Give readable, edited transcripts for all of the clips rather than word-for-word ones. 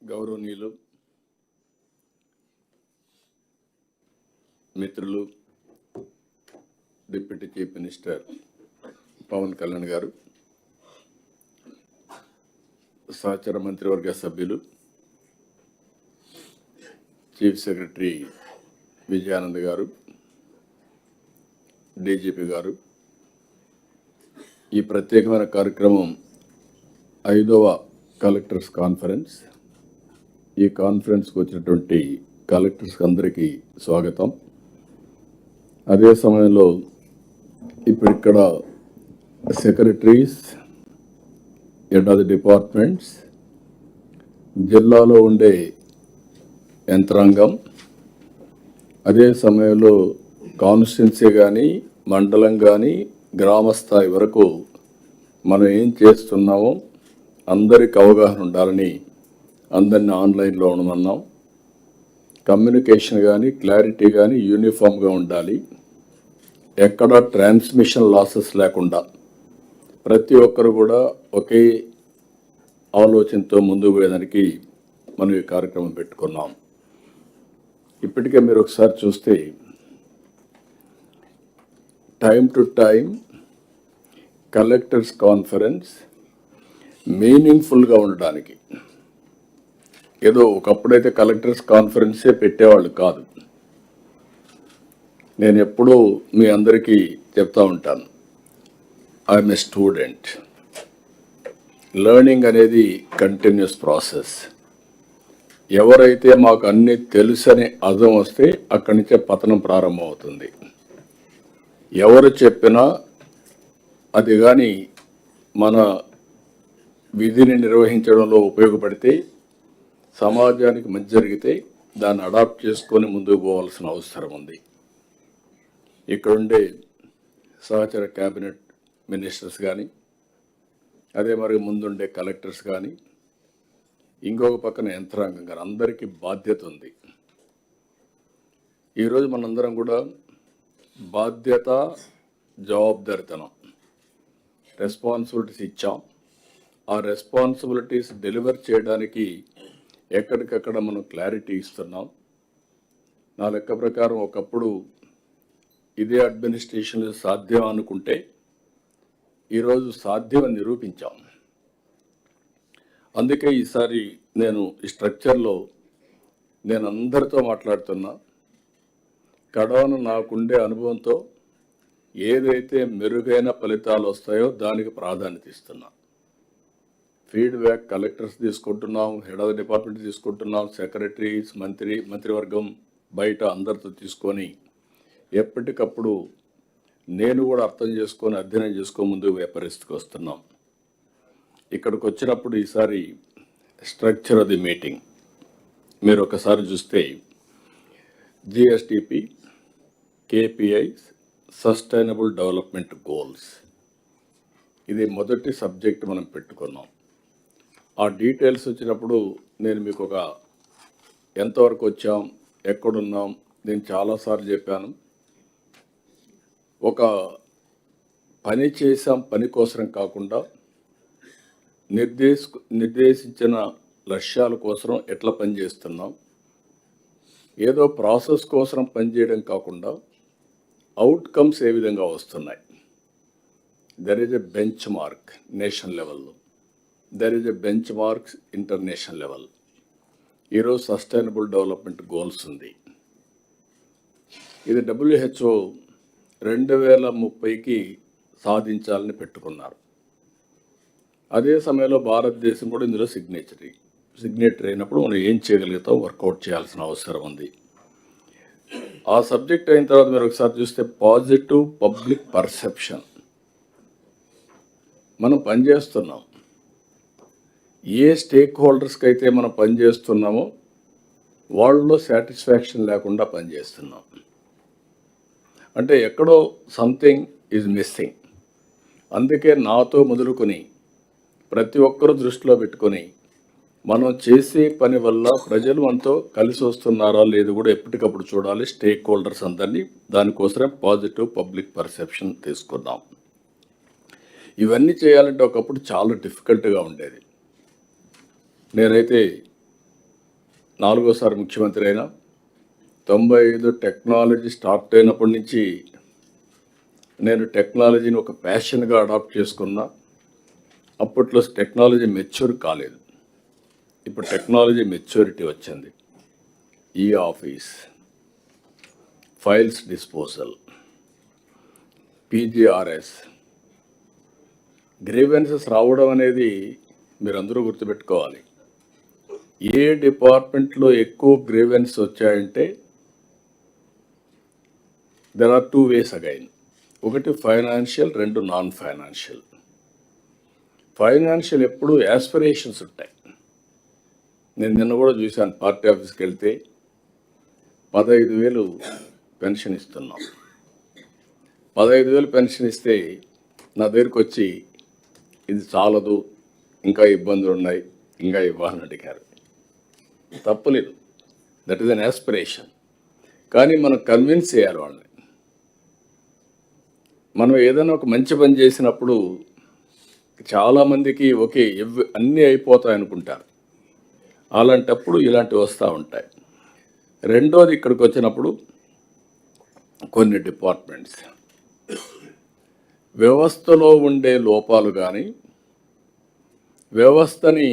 గౌరవనీయులు మిత్రులు deputy chief minister Pavan Kalyan గారు, సహచర మంత్రివర్గ సభ్యులు, చీఫ్ సెక్రటరీ విజయానంద్ గారు, డీజీపీ గారు, ఈ ప్రత్యేకమైన కార్యక్రమం 5వ కలెక్టర్స్ కాన్ఫరెన్స్. ఈ కాన్ఫరెన్స్కి వచ్చినటువంటి కలెక్టర్స్ అందరికీ స్వాగతం. అదే సమయంలో ఇప్పుడు ఇక్కడ secretaries, head of the departments, జిల్లాలో ఉండే యంత్రాంగం, అదే సమయంలో కాన్స్టిట్యున్సీ కానీ మండలం కానీ గ్రామ స్థాయి వరకు మనం ఏం చేస్తున్నామో అందరికి అవగాహన ఉండాలని అందరినీ ఆన్లైన్లో ఉండమన్నాం. కమ్యూనికేషన్ కానీ క్లారిటీ కానీ యూనిఫామ్గా ఉండాలి. ఎక్కడ ట్రాన్స్మిషన్ లాసెస్ లేకుండా ప్రతి ఒక్కరు కూడా ఒకే ఆలోచనతో ముందుకు పోయేదానికి మనం ఈ కార్యక్రమం పెట్టుకున్నాం. ఇప్పటికే మీరు ఒకసారి చూస్తే time to time collectors conference మీనింగ్ఫుల్గా ఉండడానికి, ఏదో ఒకప్పుడైతే కలెక్టర్స్ కాన్ఫరెన్సే పెట్టేవాళ్ళు కాదు. నేను ఎప్పుడూ మీ అందరికీ చెప్తా ఉంటాను, ఐఎమ్ ఏ స్టూడెంట్. లెర్నింగ్ అనేది కంటిన్యూస్ ప్రాసెస్. ఎవరైతే మాకు అన్నీ తెలుసని అర్థం వస్తే అక్కడి నుంచే పతనం ప్రారంభమవుతుంది. ఎవరు చెప్పినా అది కానీ మన విధిని నిర్వహించడంలో ఉపయోగపడితే, సమాజానికి మంచి జరిగితే దాన్ని అడాప్ట్ చేసుకొని ముందుకు పోవాల్సిన అవసరం ఉంది. ఇక్కడుండే సహచర క్యాబినెట్ మినిస్టర్స్ కానీ, అదే మరి ముందుండే కలెక్టర్స్ కానీ, ఇంకొక పక్కన యంత్రాంగం కానీ అందరికీ బాధ్యత ఉంది. ఈరోజు మనందరం కూడా బాధ్యత, జవాబుదారితనం, రెస్పాన్సిబిలిటీస్ ఇచ్చాం. ఆ రెస్పాన్సిబిలిటీస్ డెలివర్ చేయడానికి ఎక్కడికక్కడ మనం క్లారిటీ ఇస్తున్నాం. నా లెక్క ప్రకారం ఒకప్పుడు ఇదే అడ్మినిస్ట్రేషన్లో సాధ్యం అనుకుంటే ఈరోజు సాధ్యమని నిరూపించాం. అందుకే ఈసారి నేను ఈ స్ట్రక్చర్లో నేను అందరితో మాట్లాడుతున్నా. కడవను నాకుండే అనుభవంతో ఏదైతే మెరుగైన ఫలితాలు వస్తాయో దానికి ప్రాధాన్యత ఇస్తున్నా. ఫీడ్బ్యాక్ కలెక్టర్స్ తీసుకుంటున్నాం, హెడ్ ఆఫ్ ది డిపార్ట్మెంట్ తీసుకుంటున్నాం, సెక్రటరీస్, మంత్రివర్గం బయట అందరితో తీసుకొని ఎప్పటికప్పుడు నేను కూడా అర్థం చేసుకొని అధ్యయనం చేసుకొని ముందుకు పరిస్థితికి వస్తున్నాం. ఇక్కడికి వచ్చినప్పుడు ఈసారి స్ట్రక్చర్ ఆఫ్ ది మీటింగ్ మీరు ఒకసారి చూస్తే జిఎస్టిపి, కేపిఐస్, సస్టైనబుల్ డెవలప్మెంట్ గోల్స్, ఇది మొదటి సబ్జెక్ట్ మనం పెట్టుకున్నాం. ఆ డీటెయిల్స్ వచ్చినప్పుడు నేను మీకు ఒక ఎంతవరకు వచ్చాం, ఎక్కడున్నాం, నేను చాలాసార్లు చెప్పాను. ఒక పని చేసాం, పని కోసం కాకుండా నిర్దేశించిన లక్ష్యాల కోసం ఎట్లా పనిచేస్తున్నాం, ఏదో ప్రాసెస్ కోసం పనిచేయడం కాకుండా అవుట్కమ్స్ ఏ విధంగా వస్తున్నాయి. There is a bench mark national లెవెల్లో, there is a bench marks international level. ఈరోజు సస్టైనబుల్ డెవలప్మెంట్ గోల్స్ ఉంది. ఇది WHO 2030కి సాధించాలని పెట్టుకున్నారు. అదే సమయంలో భారతదేశం కూడా ఇందులో సిగ్నేటరీ అయినప్పుడు మనం ఏం చేయగలుగుతాం, వర్కౌట్ చేయాల్సిన అవసరం ఉంది. ఆ సబ్జెక్ట్ అయిన తర్వాత మీరు ఒకసారి చూస్తే పాజిటివ్ పబ్లిక్ పర్సెప్షన్. మనం పనిచేస్తున్నాం, ఏ స్టేక్ హోల్డర్స్కి అయితే మనం పనిచేస్తున్నామో వాళ్ళలో సాటిస్ఫాక్షన్ లేకుండా పనిచేస్తున్నాం. అంటే ఎక్కడో సంథింగ్ ఈజ్ మిస్సింగ్. అందుకే నాతో మొదలుకొని ప్రతి ఒక్కరూ దృష్టిలో పెట్టుకొని మనం చేసే పని వల్ల ప్రజలు మనతో కలిసి వస్తున్నారా లేదు కూడా ఎప్పటికప్పుడు చూడాలి. స్టేక్ హోల్డర్స్ అందరినీ దానికోసమే పాజిటివ్ పబ్లిక్ పర్సెప్షన్ తీసుకున్నాం. ఇవన్నీ చేయాలంటే ఒకప్పుడు చాలా డిఫికల్ట్గా ఉండేది. నేనైతే 4వ సారి ముఖ్యమంత్రి అయినా 95 టెక్నాలజీ స్టార్ట్ అయినప్పటి నుంచి నేను టెక్నాలజీని ఒక ప్యాషన్గా అడాప్ట్ చేసుకున్నా. అప్పట్లో టెక్నాలజీ మెచ్యూర్ కాలేదు. ఇప్పుడు టెక్నాలజీ మెచ్యూరిటీ వచ్చింది. ఈ office, files disposal, PGRS, grievances రావడం అనేది మీరందరూ గుర్తుపెట్టుకోవాలి. ఏ డిపార్ట్మెంట్లో ఎక్కువ గ్రీవెన్స్ వచ్చాయంటే దెర్ ఆర్ 2 ways అగైన్. ఒకటి ఫైనాన్షియల్, 2 నాన్ ఫైనాన్షియల్. ఫైనాన్షియల్ ఎప్పుడు యాస్పిరేషన్స్ ఉంటాయి. నేను నిన్న కూడా చూశాను, పార్టీ ఆఫీస్కి వెళ్తే 15,000 పెన్షన్ ఇస్తున్నాం. 15,000 పెన్షన్ ఇస్తే నా దగ్గరికి వచ్చి ఇది చాలదు, ఇంకా ఇబ్బందులు ఉన్నాయి, ఇంకా ఇవ్వాలని అడిగారు. తప్పులేదు, దట్ ఈస్ అన్ యాస్పిరేషన్. కానీ మనం కన్విన్స్ చేయాలి వాళ్ళని. మనం ఏదైనా ఒక మంచి పని చేసినప్పుడు చాలామందికి ఓకే అన్నీ అయిపోతాయి అనుకుంటారు. అలాంటప్పుడు ఇలాంటివి వస్తూ ఉంటాయి. రెండోది, ఇక్కడికి వచ్చినప్పుడు కొన్ని డిపార్ట్మెంట్స్ వ్యవస్థలో ఉండే లోపాలు కానీ వ్యవస్థని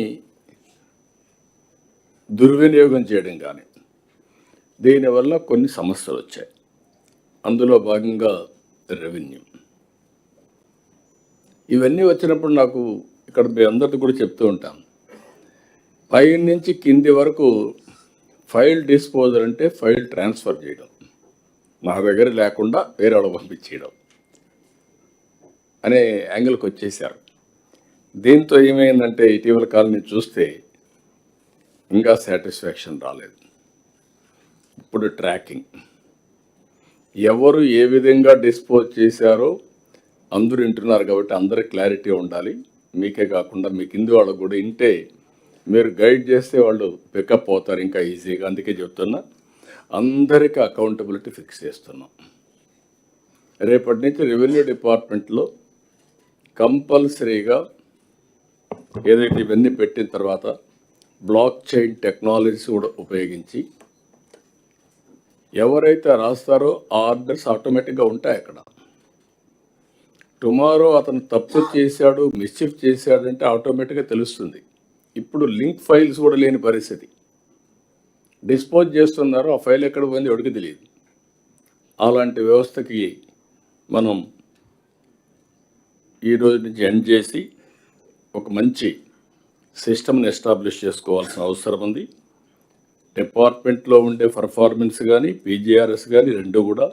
దుర్వినియోగం చేయడం కానీ, దీనివల్ల కొన్ని సమస్యలు వచ్చాయి. అందులో భాగంగా రెవెన్యూ. ఇవన్నీ వచ్చినప్పుడు నాకు ఇక్కడ మీ అందరితో కూడా చెప్తూ ఉంటాను, పై నుంచి కింది వరకు ఫైల్ డిస్పోజల్ అంటే ఫైల్ ట్రాన్స్ఫర్ చేయడం, నా దగ్గర లేకుండా వేరే వాళ్ళకి పంపించేయడం అనే యాంగిల్కి వచ్చేసారు. దీంతో ఏమైందంటే ఇటీవల కాలం చూస్తే ఇంకా సాటిస్ఫాక్షన్ రాలేదు. ఇప్పుడు ట్రాకింగ్, ఎవరు ఏ విధంగా డిస్పోజ్ చేశారో అందరూ వింటున్నారు కాబట్టి అందరికి క్లారిటీ ఉండాలి. మీకే కాకుండా మీ కింది వాళ్ళకు కూడా వింటే మీరు గైడ్ చేస్తే వాళ్ళు పికప్ అవుతారు ఇంకా ఈజీగా. అందుకే చెప్తున్నా, అందరికీ అకౌంటబిలిటీ ఫిక్స్ చేస్తున్నాం. రేపటి నుంచి రెవెన్యూ డిపార్ట్మెంట్లో కంపల్సరీగా ఏదైతే ఇవన్నీ పెట్టిన తర్వాత బ్లాక్ చైన్ టెక్నాలజీస్ కూడా ఉపయోగించి ఎవరైతే రాస్తారో ఆ ఆర్డర్స్ ఆటోమేటిక్గా ఉంటాయి అక్కడ. టుమారో అతను తప్పు చేశాడు, మిస్చిఫ్ చేశాడంటే ఆటోమేటిక్గా తెలుస్తుంది. ఇప్పుడు లింక్ ఫైల్స్ కూడా లేని పరిస్థితి. డిస్పోజ్ చేస్తున్నారు, ఆ ఫైల్ ఎక్కడ పోయింది ఎవరికి తెలియదు. అలాంటి వ్యవస్థకి మనం ఈరోజు నుంచి ఎండ్ చేసి ఒక మంచి సిస్టమ్ని ఎస్టాబ్లిష్ చేసుకోవాల్సిన అవసరం ఉంది. డిపార్ట్మెంట్లో ఉండే పర్ఫార్మెన్స్ కానీ పీజీఆర్ఎస్ కానీ రెండు కూడా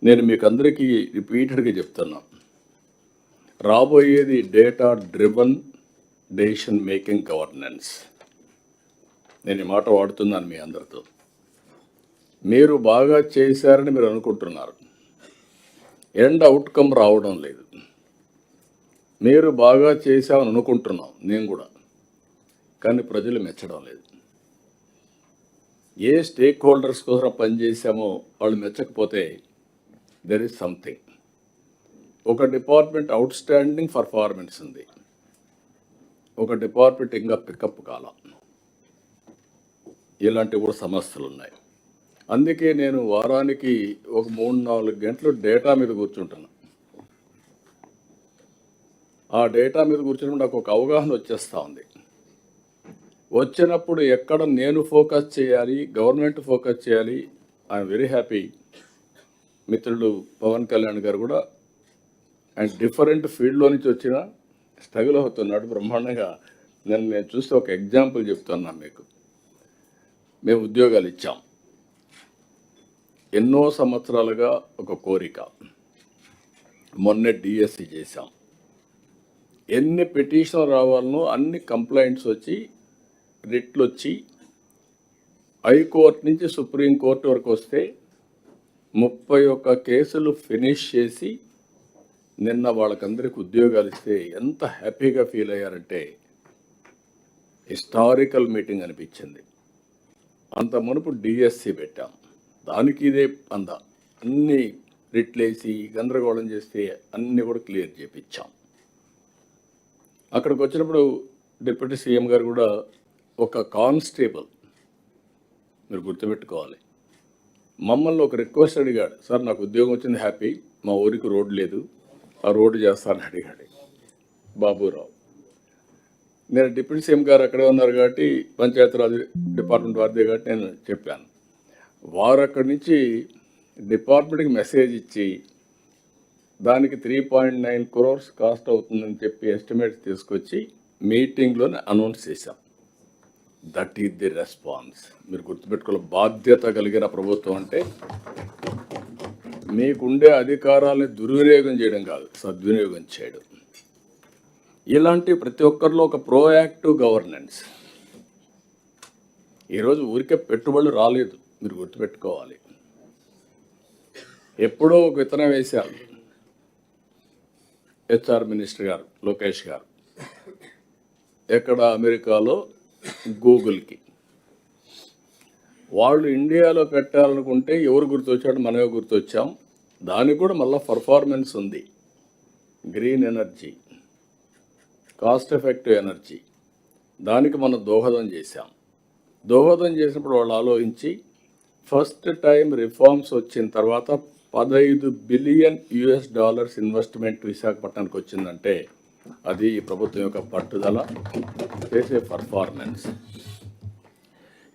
నేను మీకు అందరికీ రిపీటెడ్గా చెప్తున్నా, రాబోయేది data driven decision making governance. నేను ఈ మాట వాడుతున్నాను మీ అందరితో. మీరు బాగా చేశారని మీరు అనుకుంటున్నారు, ఎండ్ అవుట్కమ్ రావడం లేదు. మీరు బాగా చేశామని అనుకుంటున్నాం, నేను కూడా, కానీ ప్రజలు మెచ్చడం లేదు. ఏ స్టేక్ హోల్డర్స్ కోసం పనిచేసామో వాళ్ళు మెచ్చకపోతే దెర్ ఈజ్ సంథింగ్. ఒక డిపార్ట్మెంట్ అవుట్ స్టాండింగ్ పర్ఫార్మెన్స్ ఉంది, ఒక డిపార్ట్మెంట్ ఇంకా పికప్ కాల. ఇలాంటివి కూడా సమస్యలు ఉన్నాయి. అందుకే నేను వారానికి ఒక 3-4 గంటలు డేటా మీద కూర్చుంటాను. ఆ డేటా మీద కూర్చున్నప్పుడు నాకు ఒక అవగాహన వచ్చేస్తూ ఉంది. వచ్చినప్పుడు ఎక్కడ నేను ఫోకస్ చేయాలి, గవర్నమెంట్ ఫోకస్ చేయాలి. I'm very happy. మిత్రుడు పవన్ కళ్యాణ్ గారు కూడా ఆయన డిఫరెంట్ ఫీల్డ్లో నుంచి వచ్చిన స్ట్రగుల్ అవుతున్నాడు బ్రహ్మాండంగా. నేను చూస్తే ఒక ఎగ్జాంపుల్ చెప్తున్నా మీకు. మేము ఉద్యోగాలు ఇచ్చాం, ఎన్నో సంవత్సరాలుగా ఒక కోరిక. మొన్నే డిఎస్సి చేశాం. ఎన్ని పిటిషన్ రావాలనో అన్ని కంప్లైంట్స్ వచ్చి, రిట్లు వచ్చి, హైకోర్టు నుంచి సుప్రీంకోర్టు వరకు వస్తే 31 కేసులు ఫినిష్ చేసి నిన్న వాళ్ళకందరికి ఉద్యోగాలు ఇస్తే ఎంత హ్యాపీగా ఫీల్ అయ్యారంటే హిస్టారికల్ మీటింగ్ అనిపించింది. అంత మునుపు డిఎస్సి పెట్టాం, దానికి ఇదే అంద అన్ని రిట్లేసి గందరగోళం చేస్తే అన్నీ కూడా క్లియర్ చేయించాం. అక్కడికి వచ్చినప్పుడు డిప్యూటీ సీఎం గారు కూడా ఒక కానిస్టేబుల్ మీరు గుర్తుపెట్టుకోవాలి. మమ్మల్ని ఒక రిక్వెస్ట్ అడిగాడు, సార్ నాకు ఉద్యోగం వచ్చింది హ్యాపీ, మా ఊరికి రోడ్డు లేదు, ఆ రోడ్డు చేస్తానని అడిగాడు బాబురావు. నేను డిప్యూటీ సీఎం గారు అక్కడే ఉన్నారు కాబట్టి పంచాయతీరాజ్ డిపార్ట్మెంట్ వారిదే కాబట్టి నేను చెప్పాను. వారు అక్కడి నుంచి డిపార్ట్మెంట్కి మెసేజ్ ఇచ్చి దానికి 3.9 crores కాస్ట్ అవుతుందని చెప్పి ఎస్టిమేట్స్ తీసుకొచ్చి మీటింగ్లోనే అనౌన్స్ చేశాం. That is the response. మీరు గుర్తుపెట్టుకోవాలి, బాధ్యత కలిగిన ప్రభుత్వం అంటే మీకుండే అధికారాలను దుర్వినియోగం చేయడం కాదు, సద్వినియోగం చేయడం. ఇలాంటి ప్రతి ఒక్కరిలో ఒక ప్రోయాక్టివ్ గవర్నెన్స్. ఈరోజు ఊరికే పెట్టుబడులు రాలేదు, మీరు గుర్తుపెట్టుకోవాలి. ఎప్పుడో ఒక విత్తనం వేశారు హెచ్ఆర్ మినిస్టర్ గారు లోకేష్ గారు, ఎక్కడ అమెరికాలో గూగుల్కి. వాళ్ళు ఇండియాలో పెట్టాలనుకుంటే ఎవరు గుర్తొచ్చాడు, మనమే గుర్తొచ్చాం. దానికి కూడా మళ్ళీ పర్ఫార్మెన్స్ ఉంది. Green energy, cost effective energy, దానికి మనం దోహదం చేశాం. దోహదం చేసినప్పుడు వాళ్ళు ఆలోచించి ఫస్ట్ టైం రిఫార్మ్స్ వచ్చిన తర్వాత $15 బిలియన్ ఇన్వెస్ట్మెంట్ విశాఖపట్నానికి వచ్చిందంటే అది ఈ ప్రభుత్వం యొక్క పట్టుదల, చేసే పర్ఫార్మెన్స్.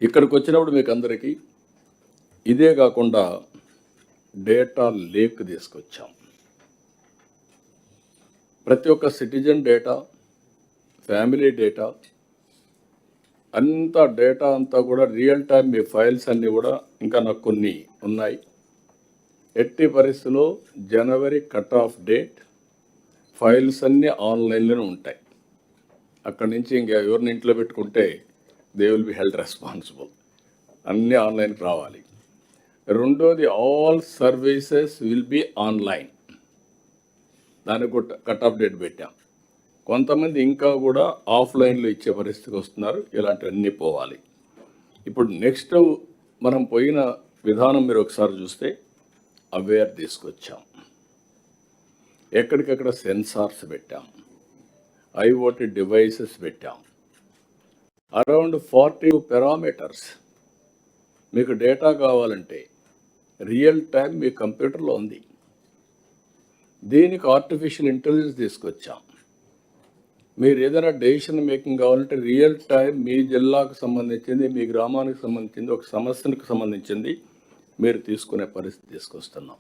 ఇక్కడికి వచ్చినప్పుడు మీకు అందరికీ ఇదే కాకుండా డేటా లేక్ తీసుకొచ్చాం. ప్రతి ఒక్క citizen data, family data, data అంతా కూడా రియల్ టైం. మీ ఫైల్స్ అన్నీ కూడా ఇంకా నాకు కొన్ని ఉన్నాయి. ఎట్టి పరిస్థితుల్లో జనవరి కట్ ఆఫ్ డేట్, ఫైల్స్ అన్నీ ఆన్లైన్లోనే ఉంటాయి. అక్కడి నుంచి ఇంకా ఎవరిని ఇంట్లో పెట్టుకుంటే they will be held responsible. అన్నీ ఆన్లైన్కి రావాలి. రెండోది, all services will be online. దానికి కట్ ఆఫ్ డేట్ పెట్టాం. కొంతమంది ఇంకా కూడా ఆఫ్లైన్లో ఇచ్చే పరిస్థితికి వస్తున్నారు. ఇలాంటివన్నీ పోవాలి. ఇప్పుడు నెక్స్ట్ మనం పోయిన విధానం మీరు ఒకసారి చూస్తే అవేర్ తీసుకొచ్చాం. ఎక్కడికక్కడ సెన్సార్స్ పెట్టాం, ఐఓటీ డివైసెస్ పెట్టాం. Around 40 parameters. మీకు డేటా కావాలంటే రియల్ టైం మీ కంప్యూటర్లో ఉంది. దీనికి ఆర్టిఫిషియల్ ఇంటెలిజెన్స్ తీసుకొచ్చాం. మీరు ఏదైనా డెసిషన్ మేకింగ్ కావాలంటే రియల్ టైం మీ జిల్లాకు సంబంధించింది, మీ గ్రామానికి సంబంధించింది, ఒక సమస్యకు సంబంధించింది మీరు తీసుకునే పరిస్థితి తీసుకొస్తున్నాం.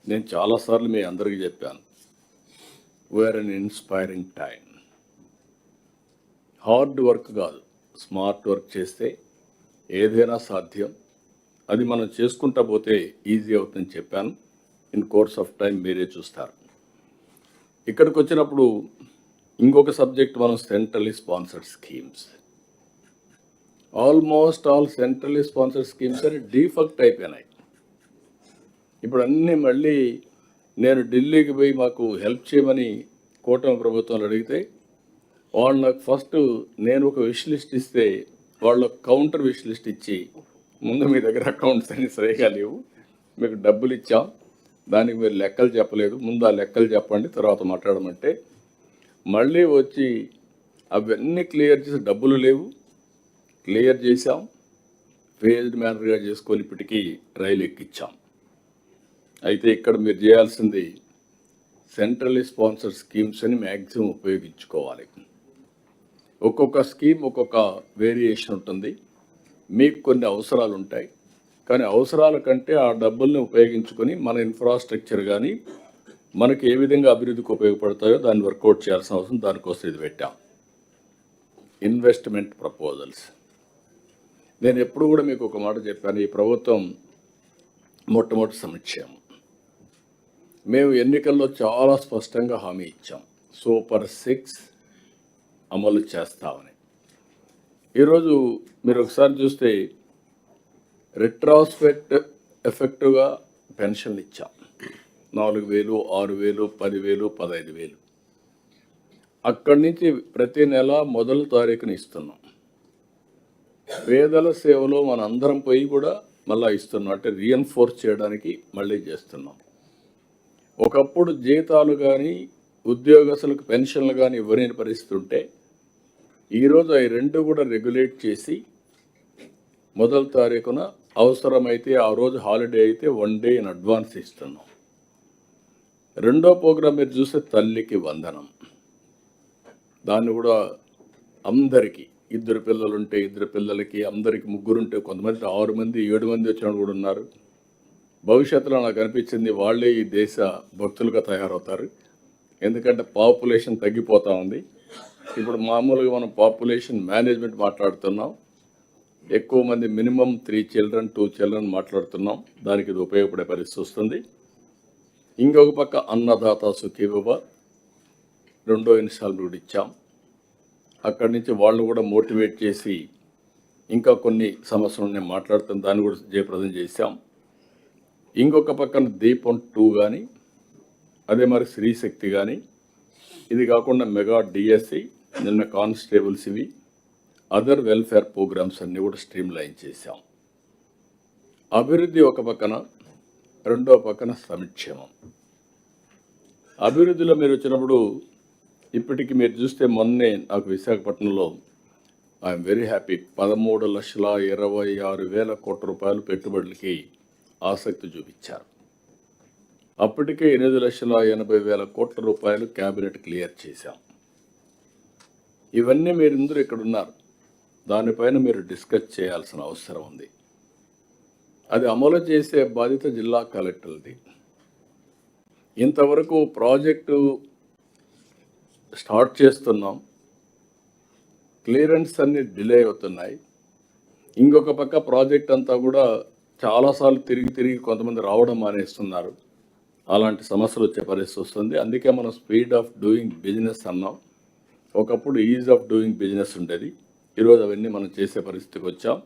నేను చాలాసార్లు మీ అందరికీ చెప్పాను, we are an inspiring time. Hard work కాదు, స్మార్ట్ వర్క్ చేస్తే ఏదైనా సాధ్యం. అది మనం చేసుకుంటా పోతే ఈజీ అవుతుందని చెప్పాను. ఇన్ కోర్స్ ఆఫ్ టైం మీరే చూస్తారు. ఇక్కడికి వచ్చినప్పుడు ఇంకొక సబ్జెక్ట్, మనం centrally sponsored schemes. Almost all centrally sponsored schemes అని డిఫెక్ట్ అయిపోయినాయి. ఇప్పుడు అన్నీ మళ్ళీ నేను ఢిల్లీకి పోయి మాకు హెల్ప్ చేయమని కూటమి ప్రభుత్వాలు అడిగితే వాళ్ళు నాకు ఫస్ట్ నేను ఒక విష్ లిస్ట్ ఇస్తే వాళ్ళు కౌంటర్ విష్ లిస్ట్ ఇచ్చి, ముందు మీ దగ్గర అకౌంట్స్ అన్ని సరిగా లేవు, మీకు డబ్బులు ఇచ్చాం, దానికి మీరు లెక్కలు చెప్పలేదు, ముందు ఆ లెక్కలు చెప్పండి తర్వాత మాట్లాడమంటే మళ్ళీ వచ్చి అవన్నీ క్లియర్ చేసి డబ్బులు లేవు, క్లియర్ చేశాం, ఫేజ్డ్ మేనర్గా చేసుకొని ఇప్పటికీ రైలు ఎక్కించాం. అయితే ఇక్కడ మీరు చేయాల్సింది సెంట్రల్లీ స్పాన్సర్డ్ స్కీమ్స్ అని మ్యాక్సిమం ఉపయోగించుకోవాలి. ఒక్కొక్క స్కీమ్ ఒక్కొక్క వేరియేషన్ ఉంటుంది. మీకు కొన్ని అవసరాలు ఉంటాయి, కానీ అవసరాల కంటే ఆ డబ్బుల్ని ఉపయోగించుకొని మన ఇన్ఫ్రాస్ట్రక్చర్ కానీ మనకి ఏ విధంగా అభివృద్ధికి ఉపయోగపడతాయో దాన్ని వర్కౌట్ చేయాల్సిన అవసరం. దానికోసం ఇది పెట్టాం, ఇన్వెస్ట్మెంట్ ప్రపోజల్స్. నేను ఎప్పుడు కూడా మీకు ఒక మాట చెప్పాను, ఈ ప్రభుత్వం మొట్టమొదటి సంక్షేమం. మేము ఎన్నికల్లో చాలా స్పష్టంగా హామీ ఇచ్చాం, సూపర్ 6 అమలు చేస్తామని. ఈరోజు మీరు ఒకసారి చూస్తే రిట్రాస్పెక్ట్ ఎఫెక్టివ్గా పెన్షన్లు ఇచ్చాం. 4,000, 6,000, 10,000, 15,000. అక్కడి నుంచి ప్రతి నెల మొదటి తారీఖున ఇస్తున్నాం. పేదల సేవలో మన అందరం పోయి కూడా మళ్ళీ ఇస్తున్నాం, అంటే రీఎన్ఫోర్స్ చేయడానికి మళ్ళీ చేస్తున్నాం. ఒకప్పుడు జీతాలు కానీ ఉద్యోగస్తులకు పెన్షన్లు కానీ ఇవ్వలేని పరిస్థితి ఉంటే ఈరోజు అవి రెండు కూడా రెగ్యులేట్ చేసి మొదటి తారీఖున అవసరమైతే ఆ రోజు హాలిడే అయితే 1 డే ఇన్ అడ్వాన్స్ ఇస్తున్నాం. రెండో ప్రోగ్రాం మీరు చూస్తే తల్లికి వందనం. దాన్ని కూడా అందరికీ, 2 పిల్లలుంటే 2 పిల్లలకి, అందరికి 3 ఉంటే కొంతమంది 6 మంది 7 మంది వచ్చిన కూడా ఉన్నారు. భవిష్యత్తులో నాకు అనిపించింది వాళ్ళే ఈ దేశ భక్తులుగా తయారవుతారు. ఎందుకంటే పాపులేషన్ తగ్గిపోతూ ఉంది. ఇప్పుడు మామూలుగా మనం పాపులేషన్ మేనేజ్మెంట్ మాట్లాడుతున్నాం. ఎక్కువ మంది మినిమం 3 children 2 children మాట్లాడుతున్నాం. దానికి ఇది ఉపయోగపడే పరిస్థితి వస్తుంది. ఇంకొక పక్క అన్నదాత సుఖీభవ 2వ ఇన్స్టాల్మెంట్ కూడా ఇచ్చాం. అక్కడి నుంచి వాళ్ళు కూడా మోటివేట్ చేసి ఇంకా కొన్ని సమస్యలు నేను మాట్లాడుతాను, దాన్ని కూడా జయప్రదం చేశాం. ఇంకొక పక్కన దీపం 2 కానీ, అదే మరి శ్రీశక్తి కానీ, ఇది కాకుండా మెగా డిఎస్సి, నిన్న కానిస్టేబుల్స్, ఇవి అదర్ వెల్ఫేర్ ప్రోగ్రామ్స్ అన్నీ కూడా స్ట్రీమ్ లైన్ చేశాం. అభివృద్ధి ఒక పక్కన, రెండో పక్కన సంక్షేమం. అభివృద్ధిలో మీరు వచ్చినప్పుడు ఇప్పటికి మీరు చూస్తే మొన్నే నాకు విశాఖపట్నంలో ఐఎమ్ వెరీ హ్యాపీ 13,26,000 కోట్ల రూపాయలు పెట్టుబడులకి ఆసక్తి చూపించారు. అప్పటికే 8,80,000 కోట్ల రూపాయలు క్యాబినెట్ క్లియర్ చేశాం. ఇవన్నీ మీరందరూ ఇక్కడ ఉన్నారు. దానిపైన మీరు డిస్కస్ చేయాల్సిన అవసరం ఉంది. అది అమలు చేసే బాధ్యత జిల్లా కలెక్టర్ది. ఇంతవరకు ప్రాజెక్టు స్టార్ట్ చేస్తున్నాం, క్లియరెన్స్ అన్ని డిలే అవుతున్నాయి. ఇంకొక పక్క ప్రాజెక్ట్ అంతా కూడా చాలాసార్లు తిరిగి కొంతమంది రావడం మానేస్తున్నారు. అలాంటి సమస్యలు వచ్చే పరిస్థితి వస్తుంది. అందుకే మనం స్పీడ్ ఆఫ్ డూయింగ్ బిజినెస్ అన్నాం. ఒకప్పుడు ఈజ్ ఆఫ్ డూయింగ్ బిజినెస్ ఉండేది. ఈరోజు అవన్నీ మనం చేసే పరిస్థితికి వచ్చాం.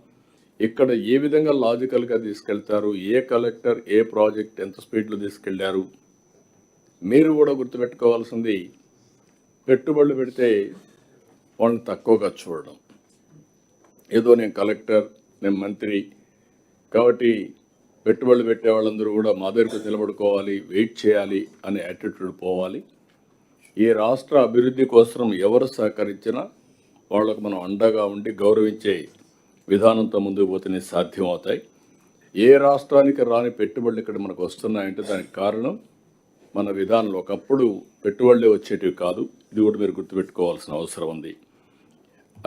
ఇక్కడ ఏ విధంగా లాజికల్గా తీసుకెళ్తారు, ఏ కలెక్టర్ ఏ ప్రాజెక్ట్ ఎంత స్పీడ్లో తీసుకెళ్లారు, మీరు కూడా గుర్తుపెట్టుకోవాల్సింది, పెట్టుబడులు పెడితే వాళ్ళని తక్కువగా చూడడం. ఏదో నేను కలెక్టర్, నేను మంత్రి కాబట్టి పెట్టుబడులు పెట్టే వాళ్ళందరూ కూడా మా దగ్గరకు నిలబడుకోవాలి, వెయిట్ చేయాలి అనే యాటిట్యూడ్ పోవాలి. ఈ రాష్ట్ర అభివృద్ధి కోసం ఎవరు సహకరించినా వాళ్ళకు మనం అండగా ఉండి గౌరవించే విధానంతో ముందుకు పోతేనే సాధ్యం అవుతాయి. ఏ రాష్ట్రానికి రాని పెట్టుబడులు ఇక్కడ మనకు వస్తున్నాయంటే దానికి కారణం మన విధానంలో. ఒకప్పుడు పెట్టుబడులే వచ్చేటివి కాదు. ఇది కూడా మీరు గుర్తుపెట్టుకోవాల్సిన అవసరం ఉంది.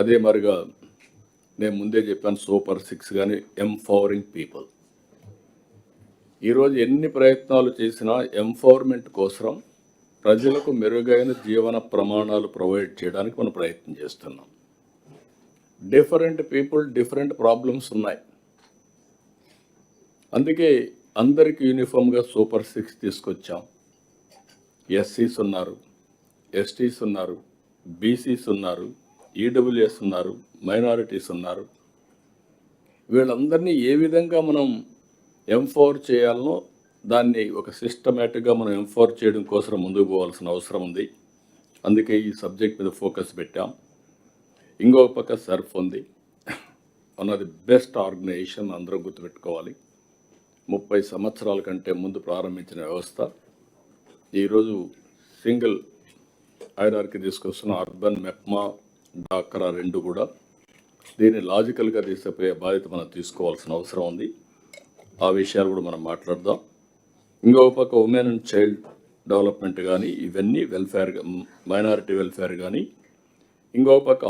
అదే మరిగా నేను ముందే చెప్పాను, సూపర్ 6 కానీ ఎంపవరింగ్ పీపుల్. ఈరోజు ఎన్ని ప్రయత్నాలు చేసినా ఎంపవర్మెంట్ కోసం ప్రజలకు మెరుగైన జీవన ప్రమాణాలు ప్రొవైడ్ చేయడానికి మనం ప్రయత్నం చేస్తున్నాం. డిఫరెంట్ పీపుల్, డిఫరెంట్ ప్రాబ్లమ్స్ ఉన్నాయి. అందుకే అందరికీ యూనిఫామ్గా సూపర్ 6 తీసుకొచ్చాం. ఎస్సీస్ ఉన్నారు, ఎస్టీస్ ఉన్నారు, బీసీస్ ఉన్నారు, ఈడబ్ల్యూఎస్ ఉన్నారు, మైనారిటీస్ ఉన్నారు. వీళ్ళందరినీ ఏ విధంగా మనం ఎంపవర్ చేయాలనో దాన్ని ఒక సిస్టమేటిక్గా మనం ఎంపవర్ చేయడం కోసం ముందుకు పోవాల్సిన అవసరం ఉంది. అందుకే ఈ సబ్జెక్ట్ మీద ఫోకస్ పెట్టాం. ఇంకొక పక్క సర్ఫ్ ఉంది. One of the best organisation అందరూ గుర్తుపెట్టుకోవాలి. 30 సంవత్సరాల కంటే ముందు ప్రారంభించిన వ్యవస్థ ఈరోజు సింగిల్ హైరార్కీ తీసుకొస్తున్న అర్బన్, మెప్మా, డాక్రా 2 కూడా దీన్ని లాజికల్గా తీసుకుపోయే బాధ్యత మనం తీసుకోవాల్సిన అవసరం ఉంది. ఆ విషయాలు కూడా మనం మాట్లాడదాం. ఇంకొక పక్క ఉమెన్ అండ్ చైల్డ్ డెవలప్మెంట్ కానీ, ఇవన్నీ వెల్ఫేర్, మైనారిటీ వెల్ఫేర్ కానీ, ఇంకొక పక్క